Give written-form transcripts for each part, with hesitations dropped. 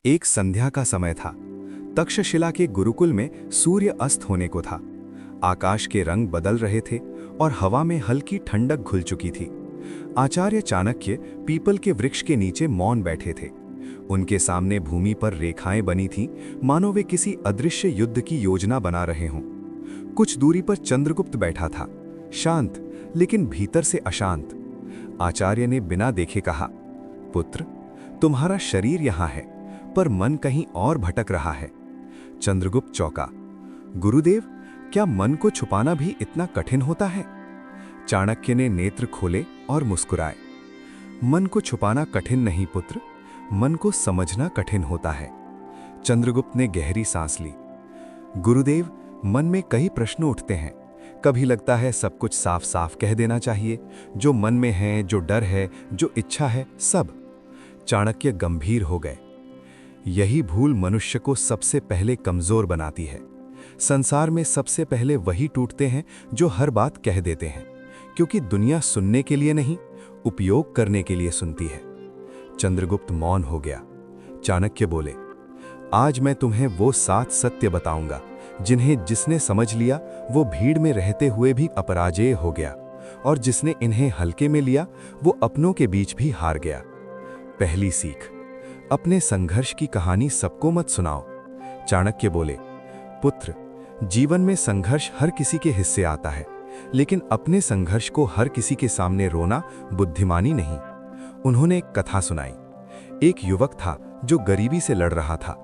एक संध्या का समय था। तक्षशिला के गुरुकुल में सूर्य अस्त होने को था। आकाश के रंग बदल रहे थे और हवा में हल्की ठंडक घुल चुकी थी। आचार्य चाणक्य पीपल के वृक्ष के नीचे मौन बैठे थे। उनके सामने भूमि पर रेखाएं बनी थीं, मानो वे किसी अदृश्य युद्ध की योजना बना रहे हों। कुछ दूरी पर चंद्रगुप्त बैठा था, शांत लेकिन भीतर से अशांत। आचार्य ने बिना देखे कहा, पुत्र, तुम्हारा शरीर यहाँ है, पर मन कहीं और भटक रहा है। चंद्रगुप्त चौंका। गुरुदेव, क्या मन को छुपाना भी इतना कठिन होता है? चाणक्य ने नेत्र खोले और मुस्कुराए। मन को छुपाना कठिन नहीं पुत्र, मन को समझना कठिन होता है। चंद्रगुप्त ने गहरी सांस ली। गुरुदेव, मन में कई प्रश्न उठते हैं। कभी लगता है सब कुछ साफ साफ कह देना चाहिए, जो मन में है, जो डर है, जो इच्छा है, सब। चाणक्य गंभीर हो गए। यही भूल मनुष्य को सबसे पहले कमजोर बनाती है। संसार में सबसे पहले वही टूटते हैं जो हर बात कह देते हैं, क्योंकि दुनिया सुनने के लिए नहीं, उपयोग करने के लिए सुनती है। चंद्रगुप्त मौन हो गया। चाणक्य बोले, आज मैं तुम्हें वो 7 सत्य बताऊंगा जिन्हें जिसने समझ लिया वो भीड़ में रहते हुए भी अपराजेय हो गया, और जिसने इन्हें हल्के में लिया वो अपनों के बीच भी हार गया। पहली सीख, अपने संघर्ष की कहानी सबको मत सुनाओ। चाणक्य बोले, पुत्र, जीवन में संघर्ष हर किसी के हिस्से आता है, लेकिन अपने संघर्ष को हर किसी के सामने रोना बुद्धिमानी नहीं। उन्होंने एक कथा सुनाई। एक युवक था जो गरीबी से लड़ रहा था।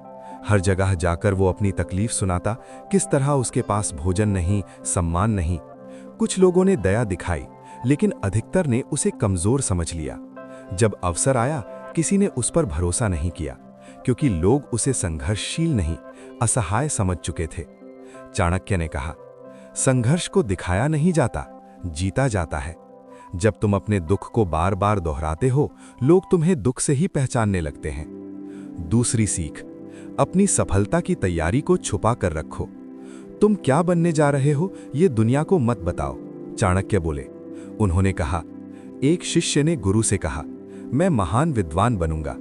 हर जगह जाकर वो अपनी तकलीफ सुनाता, किस तरह उसके पास भोजन नहीं, सम्मान नहीं। कुछ लोगों ने दया दिखाई, लेकिन अधिकतर ने उसे कमजोर समझ लिया। जब अवसर आया, किसी ने उस पर भरोसा नहीं किया, क्योंकि लोग उसे संघर्षशील नहीं, असहाय समझ चुके थे। चाणक्य ने कहा, संघर्ष को दिखाया नहीं जाता, जीता जाता है। जब तुम अपने दुख को बार बार दोहराते हो, लोग तुम्हें दुख से ही पहचानने लगते हैं। दूसरी सीख, अपनी सफलता की तैयारी को छुपा कर रखो। तुम क्या बनने जा रहे हो, ये दुनिया को मत बताओ। चाणक्य बोले। उन्होंने कहा, एक शिष्य ने गुरु से कहा, मैं महान विद्वान बनूंगा।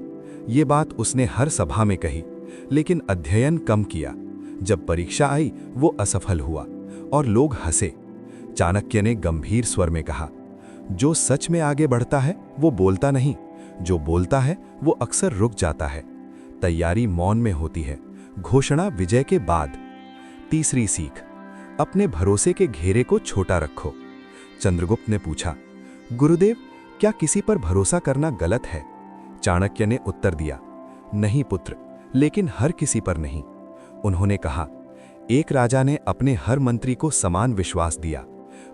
ये बात उसने हर सभा में कही, लेकिन अध्ययन कम किया। जब परीक्षा आई, वो असफल हुआ और लोग हंसे। चाणक्य ने गंभीर स्वर में कहा, जो सच में आगे बढ़ता है वो बोलता नहीं, जो बोलता है वो अक्सर रुक जाता है। तैयारी मौन में होती है, घोषणा विजय के बाद। तीसरी सीख, अपने भरोसे के घेरे को छोटा रखो। चंद्रगुप्त ने पूछा, गुरुदेव, क्या किसी पर भरोसा करना गलत है? चाणक्य ने उत्तर दिया, नहीं पुत्र, लेकिन हर किसी पर नहीं। उन्होंने कहा, एक राजा ने अपने हर मंत्री को समान विश्वास दिया।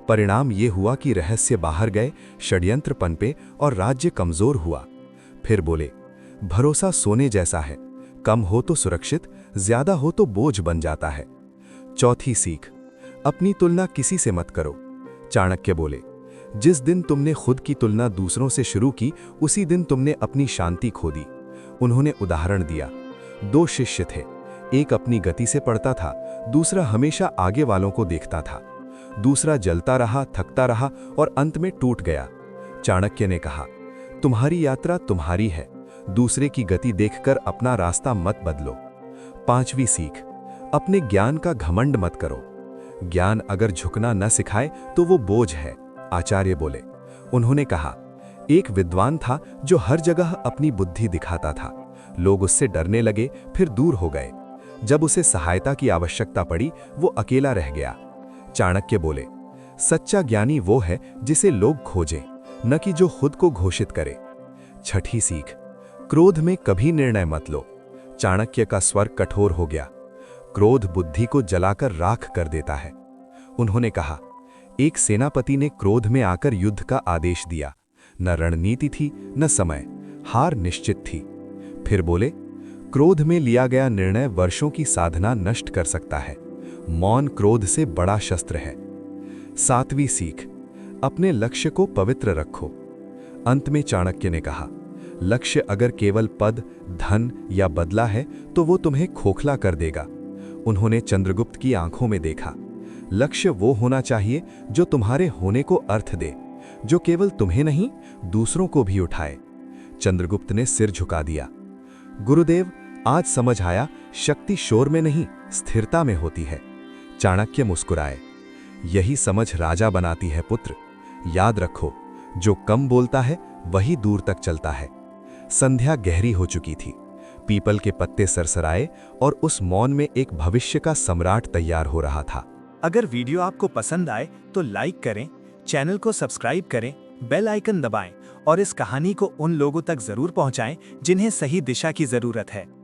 परिणाम ये हुआ कि रहस्य बाहर गए, षड्यंत्र पनपे और राज्य कमजोर हुआ। फिर बोले, भरोसा सोने जैसा है, कम हो तो सुरक्षित, ज्यादा हो तो बोझ बन जाता है। चौथी सीख, अपनी तुलना किसी से मत करो। चाणक्य बोले, जिस दिन तुमने खुद की तुलना दूसरों से शुरू की, उसी दिन तुमने अपनी शांति खो दी। उन्होंने उदाहरण दिया, 2 शिष्य थे, एक अपनी गति से पढ़ता था, दूसरा हमेशा आगे वालों को देखता था। दूसरा जलता रहा, थकता रहा और अंत में टूट गया। चाणक्य ने कहा, तुम्हारी यात्रा तुम्हारी है, दूसरे की गति देखकर अपना रास्ता मत बदलो। पांचवी सीख, अपने ज्ञान का घमंड मत करो। ज्ञान अगर झुकना न सिखाए तो वो बोझ है। आचार्य बोले। उन्होंने कहा, एक विद्वान था जो हर जगह अपनी बुद्धि दिखाता था। लोग उससे डरने लगे, फिर दूर हो गए। जब उसे सहायता की आवश्यकता पड़ी, वो अकेला रह गया। चाणक्य बोले, सच्चा ज्ञानी वो है जिसे लोग खोजें, न कि जो खुद को घोषित करे। छठी सीख, क्रोध में कभी निर्णय मत लो। चाणक्य का स्वर कठोर हो गया। क्रोध बुद्धि को जलाकर राख कर देता है। उन्होंने कहा, एक सेनापति ने क्रोध में आकर युद्ध का आदेश दिया। न रणनीति थी, न समय, हार निश्चित थी। फिर बोले, क्रोध में लिया गया निर्णय वर्षों की साधना नष्ट कर सकता है। मौन क्रोध से बड़ा शस्त्र है। 7वीं सीख, अपने लक्ष्य को पवित्र रखो। अंत में चाणक्य ने कहा, लक्ष्य अगर केवल पद, धन या बदला है तो वो तुम्हें खोखला कर देगा। उन्होंने चंद्रगुप्त की आंखों में देखा। लक्ष्य वो होना चाहिए जो तुम्हारे होने को अर्थ दे, जो केवल तुम्हें नहीं, दूसरों को भी उठाए। चंद्रगुप्त ने सिर झुका दिया। गुरुदेव, आज समझ आया, शक्ति शोर में नहीं, स्थिरता में होती है। चाणक्य मुस्कुराए। यही समझ राजा बनाती है पुत्र। याद रखो, जो कम बोलता है वही दूर तक चलता है। संध्या गहरी हो चुकी थी। पीपल के पत्ते सरसराए और उस मौन में एक भविष्य का सम्राट तैयार हो रहा था। अगर वीडियो आपको पसंद आए तो लाइक करें, चैनल को सब्सक्राइब करें, बेल आइकन दबाएं और इस कहानी को उन लोगों तक जरूर पहुंचाएं जिन्हें सही दिशा की जरूरत है।